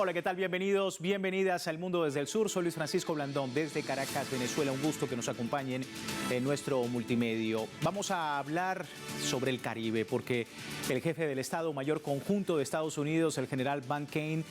Hola, ¿qué tal? Bienvenidos, bienvenidas al Mundo desde el Sur. Soy Luis Francisco Blandón desde Caracas, Venezuela. Un gusto que nos acompañen en nuestro multimedio. Vamos a hablar sobre el Caribe porque el jefe del Estado Mayor Conjunto de Estados Unidos, el general Van Kane,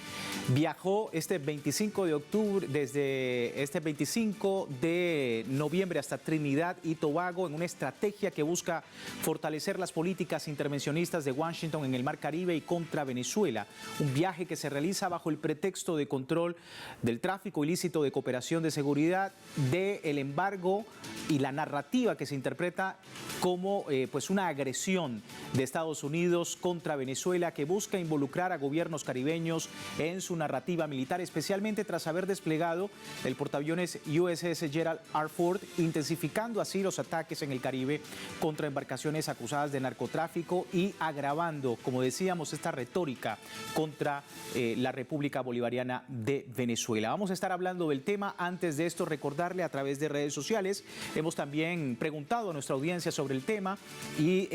viajó este 25 de octubre, desde este 25 de noviembre hasta Trinidad y Tobago en una estrategia que busca fortalecer las políticas intervencionistas de Washington en el Mar Caribe y contra Venezuela. Un viaje que se realiza bajo el pretexto de control del tráfico ilícito de cooperación de seguridad, del embargo y la narrativa que se interpreta como pues una agresión de Estados Unidos contra Venezuela que busca involucrar a gobiernos caribeños en su narrativa militar, especialmente tras haber desplegado el portaaviones USS Gerald R. Ford, intensificando así los ataques en el Caribe contra embarcaciones acusadas de narcotráfico y agravando, como decíamos, esta retórica contra la República Bolivariana de Venezuela. Vamos a estar hablando del tema. Antes de esto, recordarle a través de redes sociales, hemos también preguntado a nuestra audiencia sobre el tema y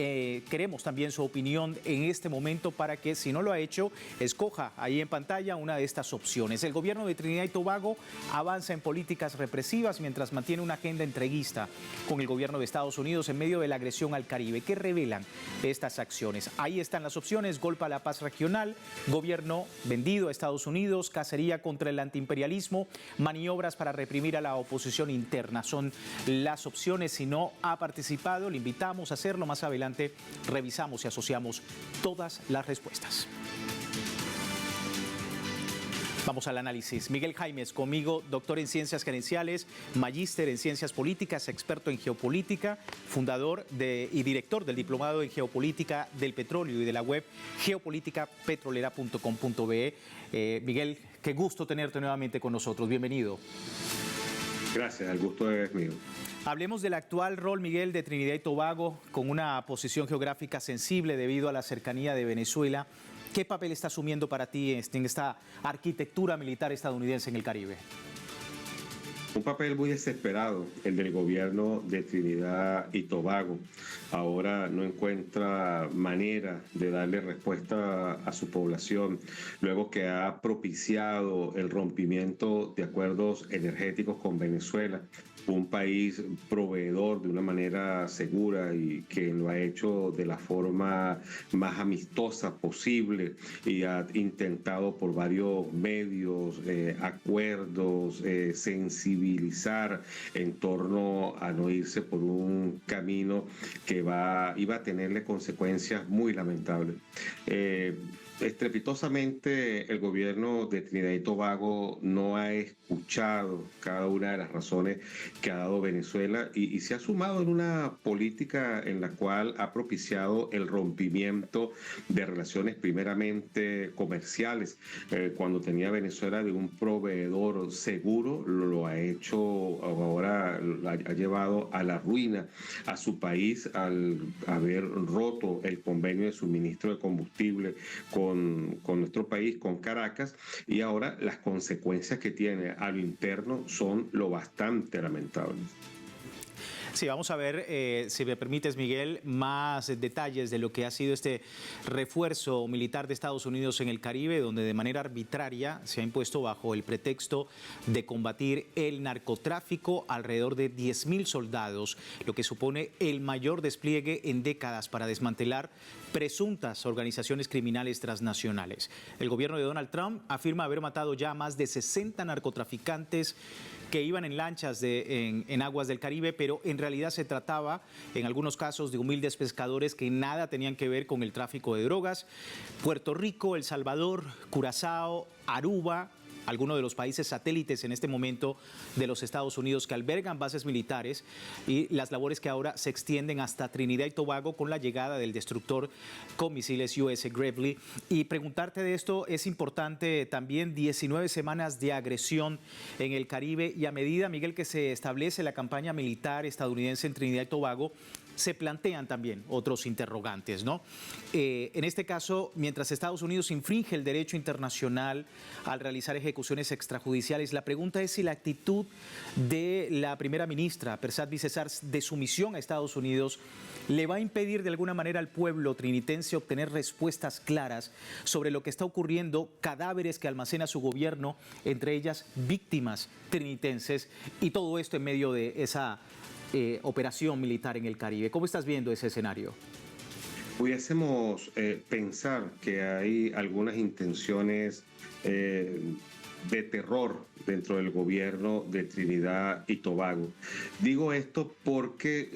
queremos también su opinión en este momento para que, si no lo ha hecho, escoja ahí en pantalla una de estas opciones. El gobierno de Trinidad y Tobago avanza en políticas represivas mientras mantiene una agenda entreguista con el gobierno de Estados Unidos en medio de la agresión al Caribe. ¿Qué revelan estas acciones? Ahí están las opciones: golpe a la paz regional, gobierno vendido a Estados Unidos, cacería contra el antiimperialismo, maniobras para reprimir a la oposición interna. Son las opciones. Si no ha participado, le invitamos a hacerlo. Más adelante revisamos y asociamos todas las respuestas. Vamos al análisis. Miguel Jaimes conmigo, doctor en Ciencias Gerenciales, magíster en Ciencias Políticas, experto en geopolítica, fundador y director del Diplomado en Geopolítica del Petróleo y de la web geopolíticapetrolera.com.be. Miguel, qué gusto tenerte nuevamente con nosotros. Bienvenido. Gracias, el gusto es mío. Hablemos del actual rol, Miguel, de Trinidad y Tobago, con una posición geográfica sensible debido a la cercanía de Venezuela. ¿Qué papel está asumiendo para ti en esta arquitectura militar estadounidense en el Caribe? Un papel muy desesperado, el del gobierno de Trinidad y Tobago. Ahora no encuentra manera de darle respuesta a su población, luego que ha propiciado el rompimiento de acuerdos energéticos con Venezuela, un país proveedor de una manera segura y que lo ha hecho de la forma más amistosa posible y ha intentado por varios medios, acuerdos, sensibilizar en torno a no irse por un camino que iba a tenerle consecuencias muy lamentables. Estrepitosamente, el gobierno de Trinidad y Tobago no ha escuchado cada una de las razones que ha dado Venezuela y se ha sumado en una política en la cual ha propiciado el rompimiento de relaciones primeramente comerciales. Cuando tenía Venezuela de un proveedor seguro, lo ha hecho ahora, ha llevado a la ruina a su país al haber roto el convenio de suministro de combustible con nuestro país, con Caracas, y ahora las consecuencias que tiene a lo interno son lo bastante lamentables. Sí, vamos a ver, si me permites, Miguel, más detalles de lo que ha sido este refuerzo militar de Estados Unidos en el Caribe, donde de manera arbitraria se ha impuesto bajo el pretexto de combatir el narcotráfico alrededor de 10.000 soldados, lo que supone el mayor despliegue en décadas para desmantelar presuntas organizaciones criminales transnacionales. El gobierno de Donald Trump afirma haber matado ya a más de 60 narcotraficantes que iban en lanchas en aguas del Caribe, pero en realidad se trataba, en algunos casos, de humildes pescadores que nada tenían que ver con el tráfico de drogas. Puerto Rico, El Salvador, Curazao, Aruba, algunos de los países satélites en este momento de los Estados Unidos que albergan bases militares, y las labores que ahora se extienden hasta Trinidad y Tobago con la llegada del destructor con misiles US Gravely. Y preguntarte de esto es importante también: 19 semanas de agresión en el Caribe, y a medida, Miguel, que se establece la campaña militar estadounidense en Trinidad y Tobago, se plantean también otros interrogantes, ¿no? En este caso, mientras Estados Unidos infringe el derecho internacional al realizar ejecuciones extrajudiciales, la pregunta es si la actitud de la primera ministra, Persad Bissessar, de sumisión a Estados Unidos, le va a impedir de alguna manera al pueblo trinitense obtener respuestas claras sobre lo que está ocurriendo, cadáveres que almacena su gobierno, entre ellas víctimas trinitenses, y todo esto en medio de esa operación militar en el Caribe. ¿Cómo estás viendo ese escenario? Pudiésemos pensar que hay algunas intenciones de terror dentro del gobierno de Trinidad y Tobago. Digo esto porque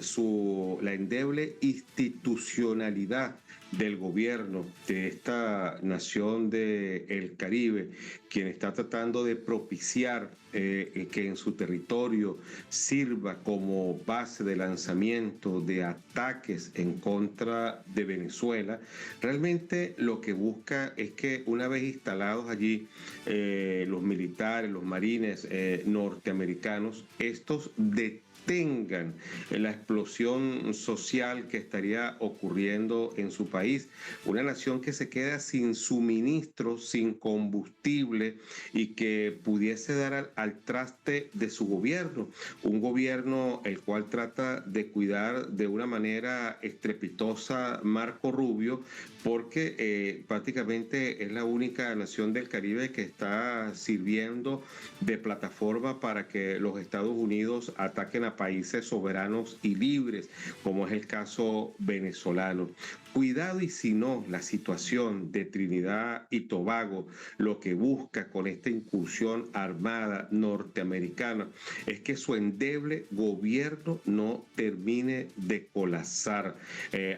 la endeble institucionalidad del gobierno de esta nación del Caribe, quien está tratando de propiciar que en su territorio sirva como base de lanzamiento de ataques en contra de Venezuela, realmente lo que busca es que una vez instalados allí los militares, los marines norteamericanos, estos detengan la explosión social que estaría ocurriendo en su país. Una nación que se queda sin suministro, sin combustible y que pudiese dar al traste de su gobierno. Un gobierno el cual trata de cuidar de una manera estrepitosa Marco Rubio, porque prácticamente es la única nación del Caribe que está sirviendo de plataforma para que los Estados Unidos ataquen a países soberanos y libres, como es el caso venezolano. Cuidado y si no, la situación de Trinidad y Tobago lo que busca con esta incursión armada norteamericana es que su endeble gobierno no termine de colapsar.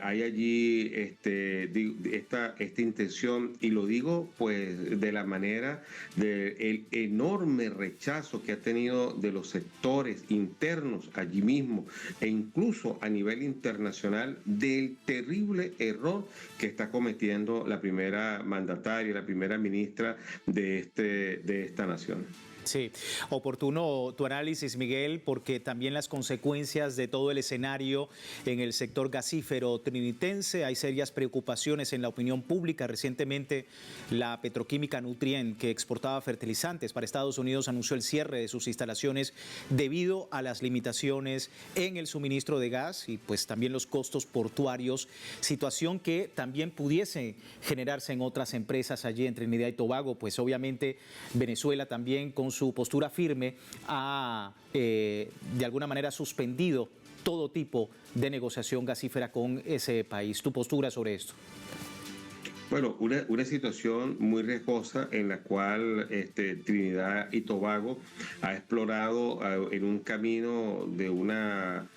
Hay allí esta intención, y lo digo pues de la manera del enorme rechazo que ha tenido de los sectores internos allí mismo e incluso a nivel internacional del terrible error que está cometiendo la primera mandataria, la primera ministra de esta nación. Sí, oportuno tu análisis, Miguel, porque también las consecuencias de todo el escenario en el sector gasífero trinitense, hay serias preocupaciones en la opinión pública. Recientemente, la petroquímica Nutrien, que exportaba fertilizantes para Estados Unidos, anunció el cierre de sus instalaciones debido a las limitaciones en el suministro de gas y pues también los costos portuarios, situación que también pudiese generarse en otras empresas allí en Trinidad y Tobago. Pues obviamente Venezuela también con su postura firme ha de alguna manera suspendido todo tipo de negociación gasífera con ese país. ¿Tu postura sobre esto? Bueno, una situación muy riesgosa en la cual Trinidad y Tobago ha explorado en un camino de una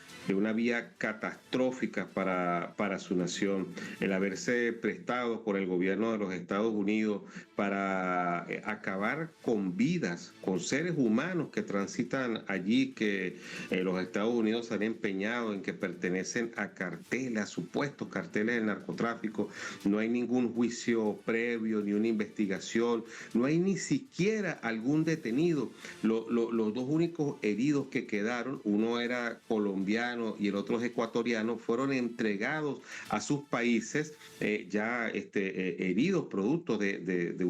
vía catastrófica para su nación. El haberse prestado por el gobierno de los Estados Unidos para acabar con vidas, con seres humanos que transitan allí, que los Estados Unidos han empeñado en que pertenecen a carteles, a supuestos carteles del narcotráfico. No hay ningún juicio previo, ni una investigación, no hay ni siquiera algún detenido. Los dos únicos heridos que quedaron, uno era colombiano y el otro es ecuatoriano, fueron entregados a sus países ya heridos producto de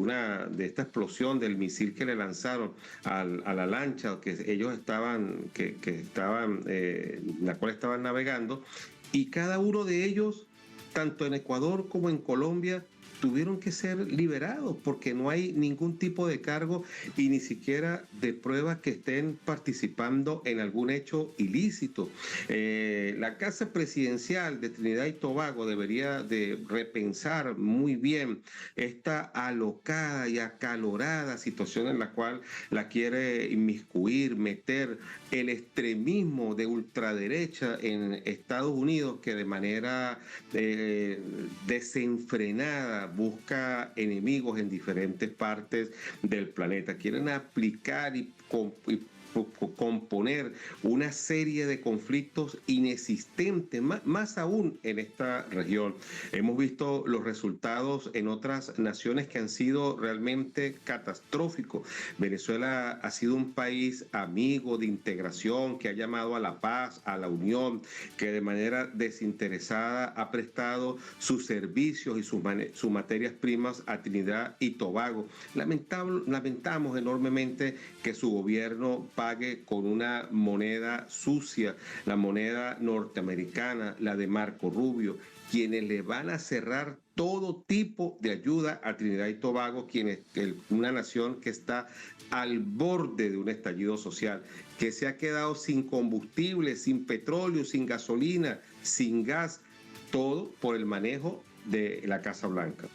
esta explosión del misil que le lanzaron a la lancha que ellos estaban, la cual estaban navegando, y cada uno de ellos, tanto en Ecuador como en Colombia, tuvieron que ser liberados porque no hay ningún tipo de cargo y ni siquiera de pruebas que estén participando en algún hecho ilícito. La Casa Presidencial de Trinidad y Tobago debería de repensar muy bien esta alocada y acalorada situación en la cual la quiere inmiscuir, meter el extremismo de ultraderecha en Estados Unidos, que de manera desenfrenada busca enemigos en diferentes partes del planeta. Quieren aplicar y componer una serie de conflictos inexistentes, más aún en esta región. Hemos visto los resultados en otras naciones que han sido realmente catastróficos. Venezuela ha sido un país amigo de integración, que ha llamado a la paz, a la unión, que de manera desinteresada ha prestado sus servicios y sus materias primas a Trinidad y Tobago. Lamentamos enormemente que su gobierno pague con una moneda sucia, la moneda norteamericana, la de Marco Rubio, quienes le van a cerrar todo tipo de ayuda a Trinidad y Tobago, una nación que está al borde de un estallido social, que se ha quedado sin combustible, sin petróleo, sin gasolina, sin gas, todo por el manejo de la Casa Blanca.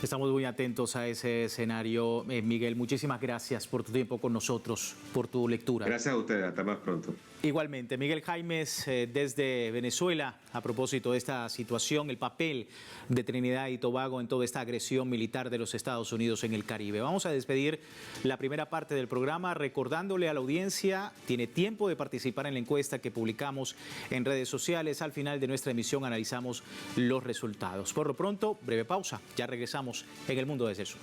Estamos muy atentos a ese escenario. Miguel, muchísimas gracias por tu tiempo con nosotros, por tu lectura. Gracias a ustedes, hasta más pronto. Igualmente, Miguel Jaimes, desde Venezuela, a propósito de esta situación, el papel de Trinidad y Tobago en toda esta agresión militar de los Estados Unidos en el Caribe. Vamos a despedir la primera parte del programa recordándole a la audiencia, tiene tiempo de participar en la encuesta que publicamos en redes sociales. Al final de nuestra emisión analizamos los resultados. Por lo pronto, breve pausa, ya regresamos en El Mundo desde el Sur.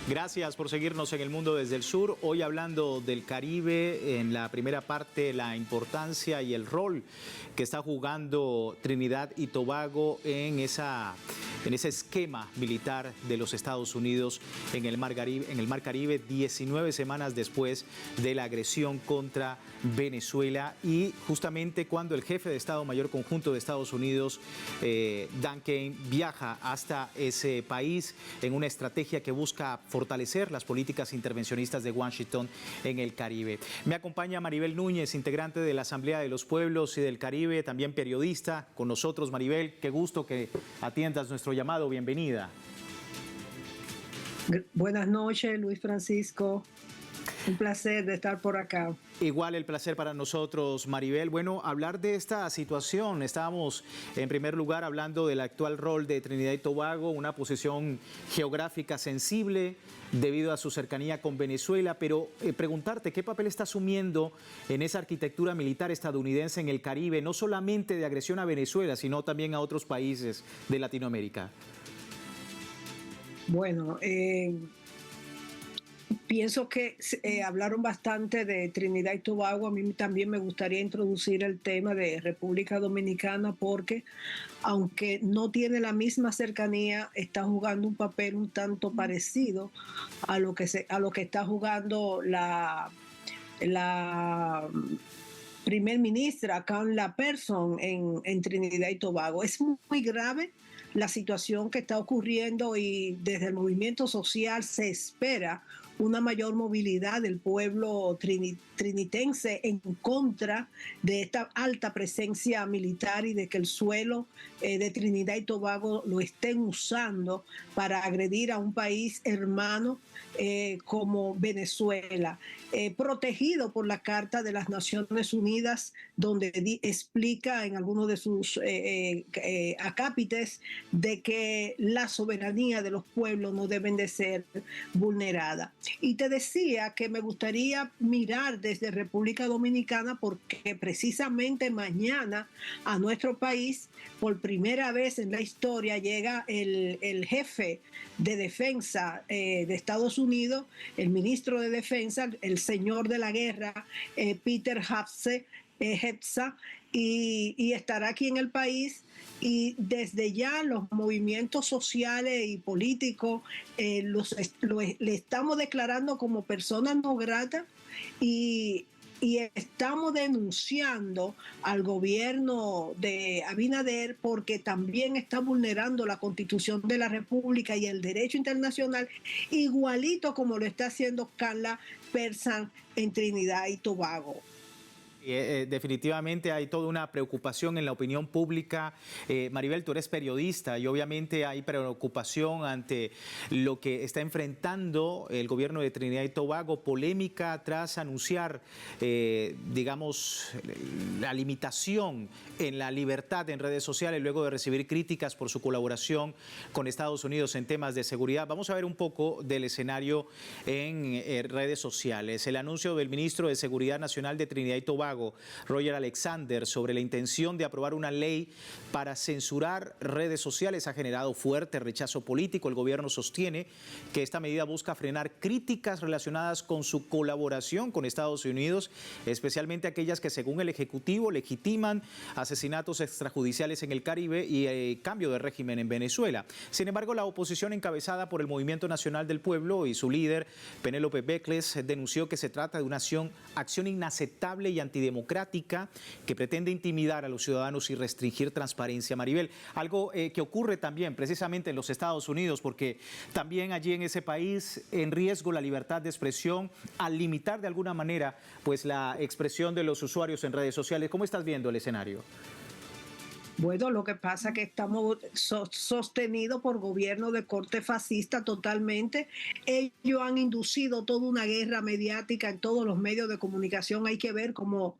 Gracias por seguirnos en El Mundo desde el Sur. Hoy hablando del Caribe, en la primera parte, la importancia y el rol que está jugando Trinidad y Tobago en ese esquema militar de los Estados Unidos en el Mar Caribe, 19 semanas después de la agresión contra Venezuela, y justamente cuando el jefe de Estado Mayor Conjunto de Estados Unidos, Dan Kane, viaja hasta ese país en una estrategia que busca fortalecer las políticas intervencionistas de Washington en el Caribe. Me acompaña Maribel Núñez, integrante de la Asamblea de los Pueblos y del Caribe, también periodista con nosotros. Maribel, qué gusto que atiendas nuestro llamado. Bienvenida. Buenas noches, Luis Francisco. Un placer de estar por acá. Igual el placer para nosotros, Maribel. Bueno, hablar de esta situación. Estábamos en primer lugar hablando del actual rol de Trinidad y Tobago, una posición geográfica sensible debido a su cercanía con Venezuela, pero preguntarte qué papel está asumiendo en esa arquitectura militar estadounidense en el Caribe, no solamente de agresión a Venezuela, sino también a otros países de Latinoamérica. Bueno, pienso que hablaron bastante de Trinidad y Tobago. A mí también me gustaría introducir el tema de República Dominicana porque, aunque no tiene la misma cercanía, está jugando un papel un tanto parecido a lo que está jugando la primer ministra Kamala Persson en Trinidad y Tobago. Es muy grave la situación que está ocurriendo y desde el movimiento social se espera una mayor movilidad del pueblo trinitense en contra de esta alta presencia militar y de que el suelo de Trinidad y Tobago lo estén usando para agredir a un país hermano como Venezuela, protegido por la Carta de las Naciones Unidas, donde explica en algunos de sus acápites de que la soberanía de los pueblos no deben de ser vulnerada. Y te decía que me gustaría mirar desde República Dominicana porque precisamente mañana a nuestro país, por primera vez en la historia, llega el jefe de defensa de Estados Unidos, el ministro de Defensa, el señor de la guerra, Peter Hegseth, y estará aquí en el país. Y desde ya los movimientos sociales y políticos le estamos declarando como personas no gratas y estamos denunciando al gobierno de Abinader porque también está vulnerando la Constitución de la República y el derecho internacional, igualito como lo está haciendo Kamala Persson en Trinidad y Tobago. Definitivamente hay toda una preocupación en la opinión pública. Maribel, tú eres periodista y obviamente hay preocupación ante lo que está enfrentando el gobierno de Trinidad y Tobago, polémica tras anunciar, digamos, la limitación en la libertad en redes sociales luego de recibir críticas por su colaboración con Estados Unidos en temas de seguridad. Vamos a ver un poco del escenario en redes sociales. El anuncio del ministro de Seguridad Nacional de Trinidad y Tobago, Roger Alexander, sobre la intención de aprobar una ley para censurar redes sociales ha generado fuerte rechazo político. El gobierno sostiene que esta medida busca frenar críticas relacionadas con su colaboración con Estados Unidos, especialmente aquellas que, según el Ejecutivo, legitiman asesinatos extrajudiciales en el Caribe y cambio de régimen en Venezuela. Sin embargo, la oposición encabezada por el Movimiento Nacional del Pueblo y su líder, Penélope Becles, denunció que se trata de una acción inaceptable y antidemocrática que pretende intimidar a los ciudadanos y restringir transparencia. Maribel, algo que ocurre también precisamente en los Estados Unidos, porque también allí en ese país en riesgo la libertad de expresión al limitar de alguna manera pues la expresión de los usuarios en redes sociales. ¿Cómo estás viendo el escenario? Bueno, lo que pasa es que estamos sostenidos por gobiernos de corte fascista totalmente. Ellos han inducido toda una guerra mediática en todos los medios de comunicación. Hay que ver cómo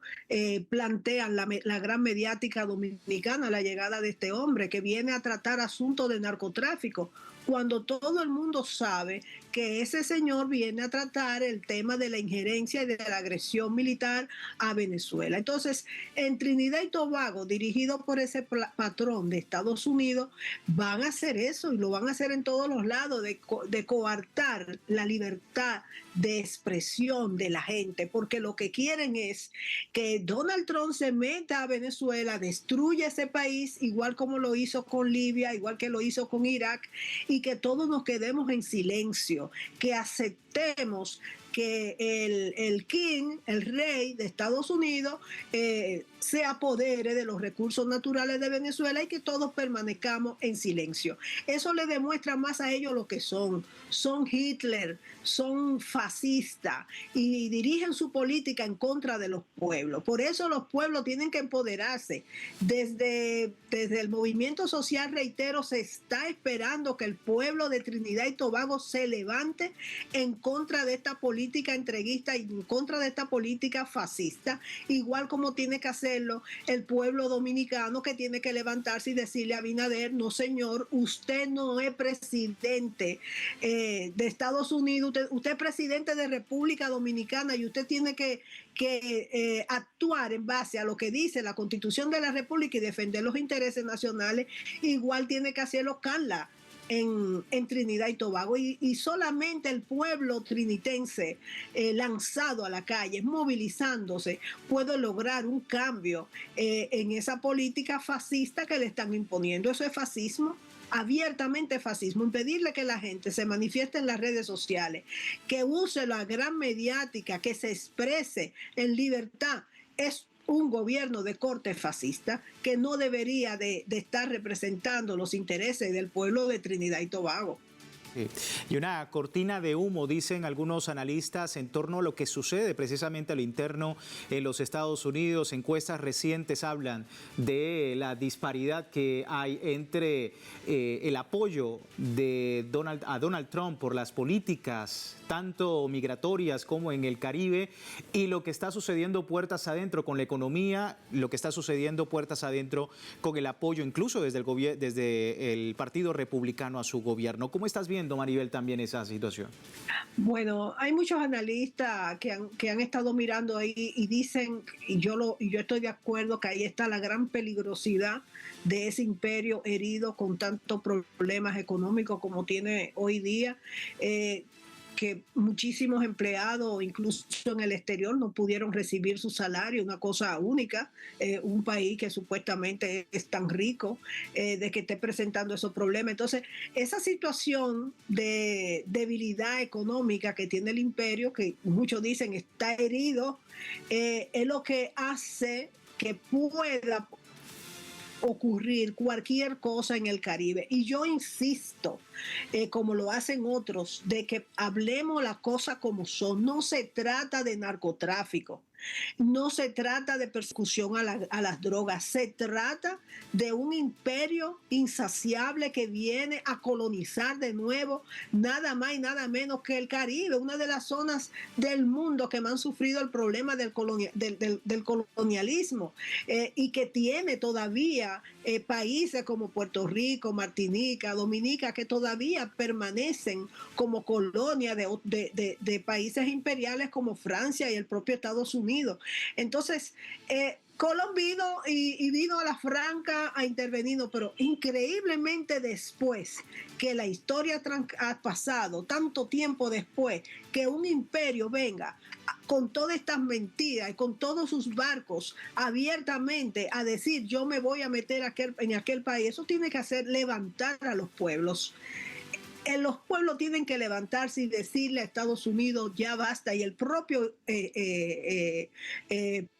plantean la gran mediática dominicana la llegada de este hombre que viene a tratar asuntos de narcotráfico, cuando todo el mundo sabe que ese señor viene a tratar el tema de la injerencia y de la agresión militar a Venezuela. Entonces, en Trinidad y Tobago, dirigido por ese patrón de Estados Unidos, van a hacer eso y lo van a hacer en todos los lados, de coartar la libertad de expresión de la gente, porque lo que quieren es que Donald Trump se meta a Venezuela, destruya ese país, igual como lo hizo con Libia, igual que lo hizo con Irak, y que todos nos quedemos en silencio, que aceptemos que el king, el rey de Estados Unidos, se apodere de los recursos naturales de Venezuela y que todos permanezcamos en silencio. Eso le demuestra más a ellos lo que son. Son Hitler, son fascistas y dirigen su política en contra de los pueblos. Por eso los pueblos tienen que empoderarse. Desde el movimiento social, reitero, se está esperando que el pueblo de Trinidad y Tobago se levante en contra de esta política entreguista y en contra de esta política fascista, igual como tiene que hacerlo el pueblo dominicano, que tiene que levantarse y decirle a Abinader: no señor, usted no es presidente de Estados Unidos, usted es presidente de República Dominicana y usted tiene que actuar en base a lo que dice la Constitución de la República y defender los intereses nacionales. Igual tiene que hacerlo Carla en Trinidad y Tobago, y solamente el pueblo trinitense lanzado a la calle, movilizándose, puede lograr un cambio en esa política fascista que le están imponiendo. Eso es fascismo, abiertamente fascismo. Impedirle que la gente se manifieste en las redes sociales, que use la gran mediática, que se exprese en libertad, es un gobierno de corte fascista que no debería de estar representando los intereses del pueblo de Trinidad y Tobago. Sí. Y una cortina de humo, dicen algunos analistas, en torno a lo que sucede precisamente a lo interno en los Estados Unidos. Encuestas recientes hablan de la disparidad que hay entre el apoyo de Donald Trump por las políticas tanto migratorias como en el Caribe, y lo que está sucediendo puertas adentro con la economía, lo que está sucediendo puertas adentro con el apoyo incluso desde el Partido Republicano a su gobierno. ¿Cómo estás viendo, Maribel, también esa situación? Bueno, hay muchos analistas que han estado mirando ahí y dicen, y yo estoy de acuerdo, que ahí está la gran peligrosidad de ese imperio herido con tantos problemas económicos como tiene hoy día, que muchísimos empleados, incluso en el exterior, no pudieron recibir su salario, una cosa única, un país que supuestamente es tan rico, de que esté presentando esos problemas. Entonces, esa situación de debilidad económica que tiene el imperio, que muchos dicen está herido, es lo que hace que pueda ocurrir cualquier cosa en el Caribe. Y yo insisto, como lo hacen otros, de que hablemos las cosas como son. No se trata de narcotráfico. No se trata de persecución a las drogas, se trata de un imperio insaciable que viene a colonizar de nuevo nada más y nada menos que el Caribe, una de las zonas del mundo que más han sufrido el problema del colonialismo, y que tiene todavía países como Puerto Rico, Martinica, Dominica, que todavía permanecen como colonia de países imperiales como Francia y el propio Estados Unidos. Entonces, Colón vino y vino a la franca a intervenir, pero increíblemente después que la historia ha pasado, tanto tiempo después, que un imperio venga con todas estas mentiras y con todos sus barcos abiertamente a decir yo me voy a meter en aquel país, eso tiene que hacer levantar a los pueblos. Los pueblos tienen que levantarse y decirle a Estados Unidos ya basta, y el propio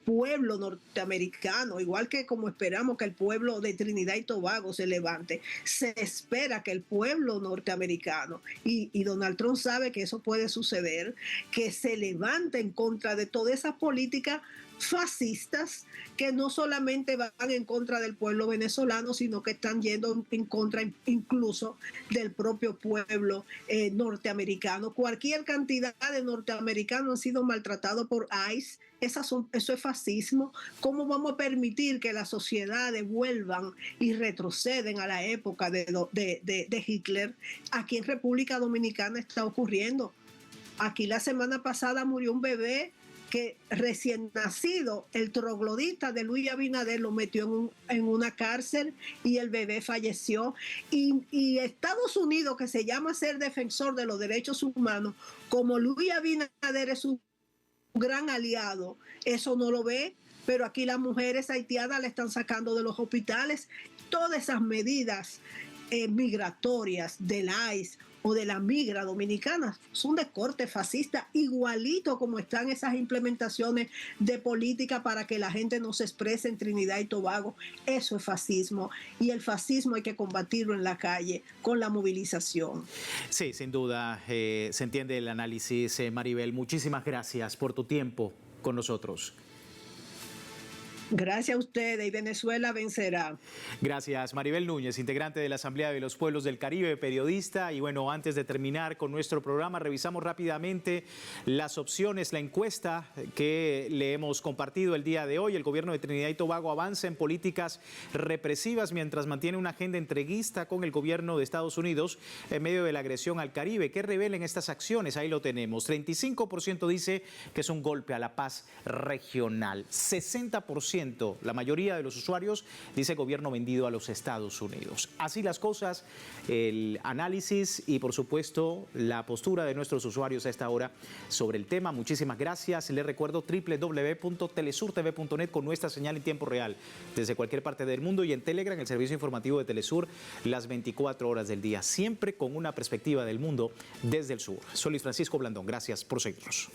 pueblo norteamericano, igual que como esperamos que el pueblo de Trinidad y Tobago se levante, se espera que el pueblo norteamericano, y Donald Trump sabe que eso puede suceder, que se levante en contra de todas esas políticas fascistas que no solamente van en contra del pueblo venezolano, sino que están yendo en contra incluso del propio pueblo norteamericano. Cualquier cantidad de norteamericanos han sido maltratados por ICE. Eso es fascismo. ¿Cómo vamos a permitir que las sociedades vuelvan y retroceden a la época de Hitler? Aquí en República Dominicana está ocurriendo. Aquí la semana pasada murió un bebé que recién nacido, el troglodita de Luis Abinader lo metió en una cárcel y el bebé falleció. Y Estados Unidos, que se llama ser defensor de los derechos humanos, como Luis Abinader es un gran aliado, eso no lo ve, pero aquí las mujeres haitianas le están sacando de los hospitales. Todas esas medidas migratorias del ICE o de la migra dominicana son de corte fascista, igualito como están esas implementaciones de política para que la gente no se exprese en Trinidad y Tobago. Eso es fascismo, y el fascismo hay que combatirlo en la calle con la movilización. Sí, sin duda, se entiende el análisis, Maribel. Muchísimas gracias por tu tiempo con nosotros. Gracias a ustedes, y Venezuela vencerá. Gracias, Maribel Núñez, integrante de la Asamblea de los Pueblos del Caribe, periodista. Y bueno, antes de terminar con nuestro programa, revisamos rápidamente las opciones, la encuesta que le hemos compartido el día de hoy. El gobierno de Trinidad y Tobago avanza en políticas represivas mientras mantiene una agenda entreguista con el gobierno de Estados Unidos en medio de la agresión al Caribe. ¿Qué revelan estas acciones? Ahí lo tenemos. 35% dice que es un golpe a la paz regional. 60%. La mayoría de los usuarios dice gobierno vendido a los Estados Unidos. Así las cosas, el análisis y por supuesto la postura de nuestros usuarios a esta hora sobre el tema. Muchísimas gracias. Les recuerdo www.telesurtv.net con nuestra señal en tiempo real desde cualquier parte del mundo, y en Telegram, el servicio informativo de Telesur, las 24 horas del día, siempre con una perspectiva del mundo desde el sur. Soy Luis Francisco Blandón. Gracias por seguirnos.